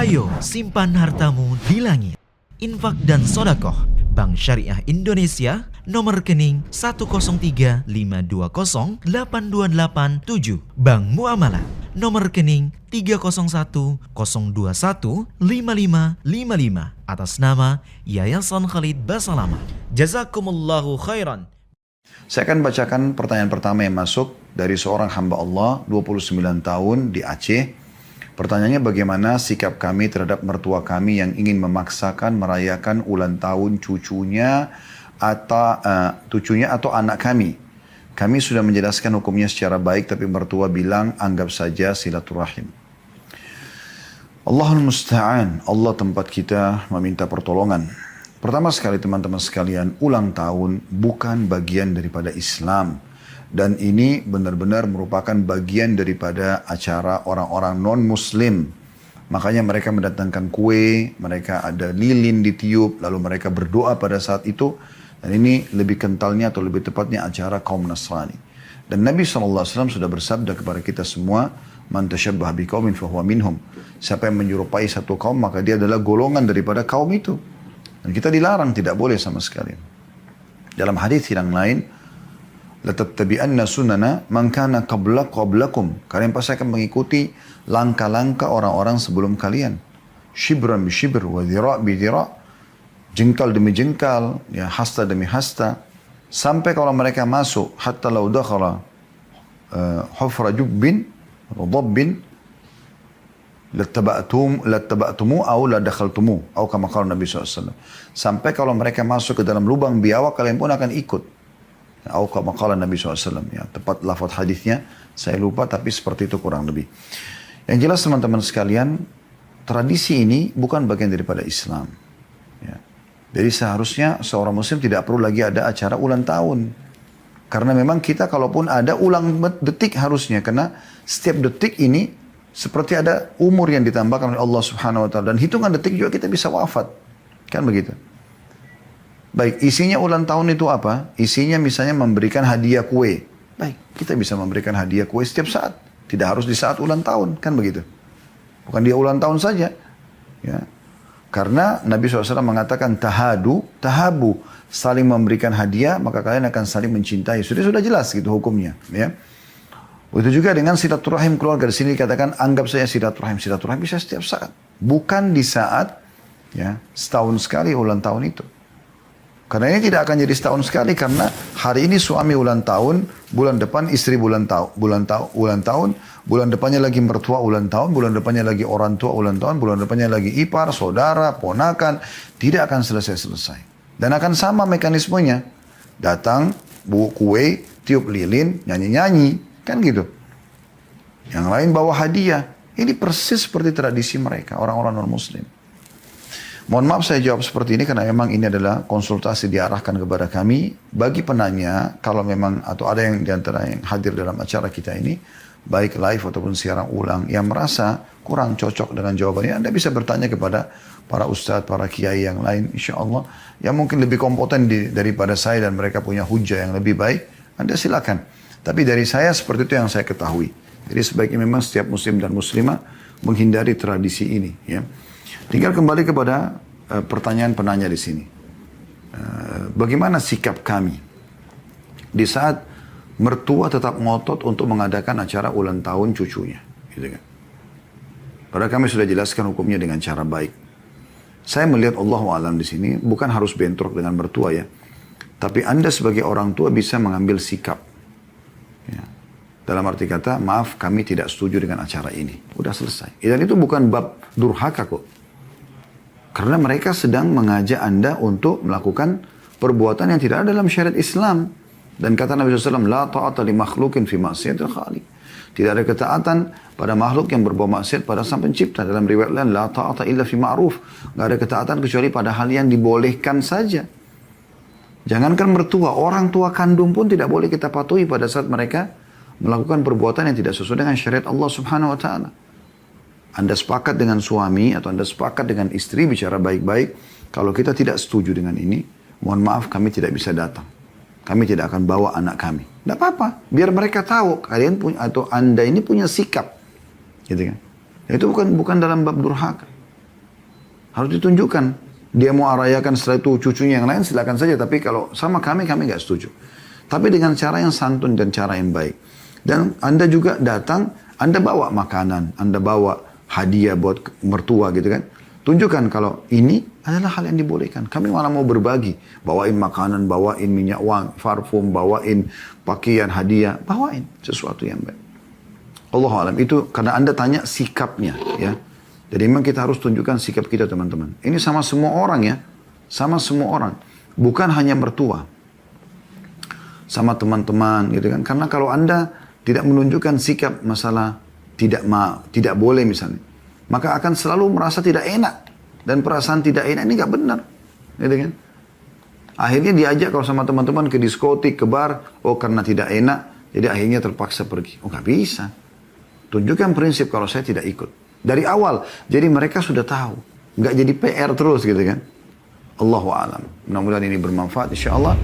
Ayo simpan hartamu di langit. Infak dan sodakoh Bank Syariah Indonesia, nomor rekening 10352082887. Bank Muamalah, nomor rekening 30102155555 atas nama Yayasan Khalid Basalamah. Jazakumullahu khairan. Saya akan bacakan pertanyaan pertama yang masuk dari seorang hamba Allah, 29 tahun di Aceh. Pertanyaannya, bagaimana sikap kami terhadap mertua kami yang ingin memaksakan merayakan ulang tahun cucunya atau anak kami. Kami sudah menjelaskan hukumnya secara baik, tapi mertua bilang anggap saja silaturahim. Allahul Musta'an, Allah tempat kita meminta pertolongan. Pertama sekali teman-teman sekalian, ulang tahun bukan bagian daripada Islam. Dan ini benar-benar merupakan bagian daripada acara orang-orang non-muslim. Makanya mereka mendatangkan kue, mereka ada lilin ditiup, lalu mereka berdoa pada saat itu. Dan ini lebih kentalnya atau lebih tepatnya acara kaum Nasrani. Dan Nabi SAW sudah bersabda kepada kita semua, Man tasyabbah biqaumin fahuwa minhum. Siapa yang menyerupai satu kaum, maka dia adalah golongan daripada kaum itu. Dan kita dilarang, tidak boleh sama sekali. Dalam hadis yang lain, latattabi'anna sunana man kana qablakum. Kalian pasti akan mengikuti langkah-langkah orang-orang sebelum kalian. Shibran bi shibr wa dhira' bi dhira'. Jengkal demi jengkal, ya, hasta demi hasta. Sampai kalau mereka masuk, hatta law dakhala hufra jubbin radabbin lattaba'tumu aw la dakhaltumu aw kama qala Nabi SAW. Sampai kalau mereka masuk ke dalam lubang biawak, kalian pun akan ikut. Aw kama qala Nabi SAW. Ya, tepat lafaz hadisnya saya lupa, tapi seperti itu kurang lebih. Yang jelas teman-teman sekalian, tradisi ini bukan bagian daripada Islam. Ya. Jadi seharusnya seorang muslim tidak perlu lagi ada acara ulang tahun. Karena memang kita kalaupun ada ulang detik harusnya, karena setiap detik ini seperti ada umur yang ditambahkan oleh Allah Subhanahu wa taala, dan hitungan detik juga kita bisa wafat. Kan begitu. Baik, isinya ulang tahun itu apa? Isinya misalnya memberikan hadiah kue. Baik, kita bisa memberikan hadiah kue setiap saat. Tidak harus di saat ulang tahun, kan begitu. Bukan dia ulang tahun saja. Ya. Karena Nabi SAW mengatakan tahabu, saling memberikan hadiah, maka kalian akan saling mencintai. Sudah jelas gitu hukumnya. Ya. Begitu juga dengan silaturahim keluarga. Di sini dikatakan anggap saya silaturahim. Silaturahim bisa setiap saat. Bukan di saat ya setahun sekali ulang tahun itu. Karena ini tidak akan jadi setahun sekali, karena hari ini suami ulang tahun, bulan depan istri ulang tahun, bulan depannya lagi mertua ulang tahun, bulan depannya lagi orang tua ulang tahun, bulan depannya lagi ipar, saudara, ponakan, tidak akan selesai-selesai. Dan akan sama mekanismenya. Datang, bawa kue, tiup lilin, nyanyi-nyanyi, kan gitu. Yang lain bawa hadiah. Ini persis seperti tradisi mereka, orang-orang non-muslim. Mohon maaf saya jawab seperti ini karena memang ini adalah konsultasi diarahkan kepada kami. Bagi penanya, kalau memang atau ada yang diantara yang hadir dalam acara kita ini, baik live ataupun siaran ulang, yang merasa kurang cocok dengan jawabannya, Anda bisa bertanya kepada para ustadz, para kiai yang lain, insya Allah, yang mungkin lebih kompeten daripada saya dan mereka punya hujah yang lebih baik, Anda silakan. Tapi dari saya seperti itu yang saya ketahui. Jadi sebaiknya memang setiap muslim dan muslimah menghindari tradisi ini. Ya. Tinggal kembali kepada pertanyaan penanya di sini. Bagaimana sikap kami di saat mertua tetap ngotot untuk mengadakan acara ulang tahun cucunya, gitu kan? Padahal kami sudah jelaskan hukumnya dengan cara baik. Saya melihat Allahu a'lam di sini bukan harus bentrok dengan mertua ya, tapi Anda sebagai orang tua bisa mengambil sikap. Ya. Dalam arti kata, maaf kami tidak setuju dengan acara ini. Udah selesai. Dan itu bukan bab durhaka kok. Karena mereka sedang mengajak Anda untuk melakukan perbuatan yang tidak ada dalam syariat Islam. Dan kata Nabi SAW, La ta'ata li makhlukin fi maksiatil khaliq. Tidak ada ketaatan pada makhluk yang berbuat maksiat pada sang pencipta. Dalam riwayat lain, La ta'ata illa fi ma'ruf. Tidak ada ketaatan kecuali pada hal yang dibolehkan saja. Jangankan mertua, orang tua kandung pun tidak boleh kita patuhi pada saat mereka melakukan perbuatan yang tidak sesuai dengan syariat Allah Subhanahu wa ta'ala. Anda sepakat dengan suami atau Anda sepakat dengan istri bicara baik-baik. Kalau kita tidak setuju dengan ini, mohon maaf kami tidak bisa datang. Kami tidak akan bawa anak kami. Tidak apa-apa. Biar mereka tahu kalian punya atau Anda ini punya sikap. Gitu kan. Itu bukan dalam bab durhaka. Harus ditunjukkan. Dia mau rayakan setelah itu cucunya yang lain silakan saja. Tapi kalau sama kami nggak setuju. Tapi dengan cara yang santun dan cara yang baik. Dan Anda juga datang, Anda bawa makanan, Anda bawa hadiah buat mertua gitu kan. Tunjukkan kalau ini adalah hal yang dibolehkan. Kami malah mau berbagi. Bawain makanan, bawain minyak wangi, parfum, bawain pakaian, hadiah. Bawain sesuatu yang baik. Allah alam. Itu karena Anda tanya sikapnya ya. Jadi memang kita harus tunjukkan sikap kita teman-teman. Ini sama semua orang ya. Sama semua orang. Bukan hanya mertua. Sama teman-teman gitu kan. Karena kalau Anda tidak menunjukkan sikap masalah tidak boleh misalnya. Maka akan selalu merasa tidak enak. Dan perasaan tidak enak ini nggak benar. Gitu kan. Akhirnya diajak kalau sama teman-teman ke diskotik, ke bar. Oh karena tidak enak. Jadi akhirnya terpaksa pergi. Oh nggak bisa. Tunjukkan prinsip kalau saya tidak ikut. Dari awal. Jadi mereka sudah tahu. Nggak jadi PR terus gitu kan. Allahu a'lam. Mudah-mudahan ini bermanfaat insya Allah.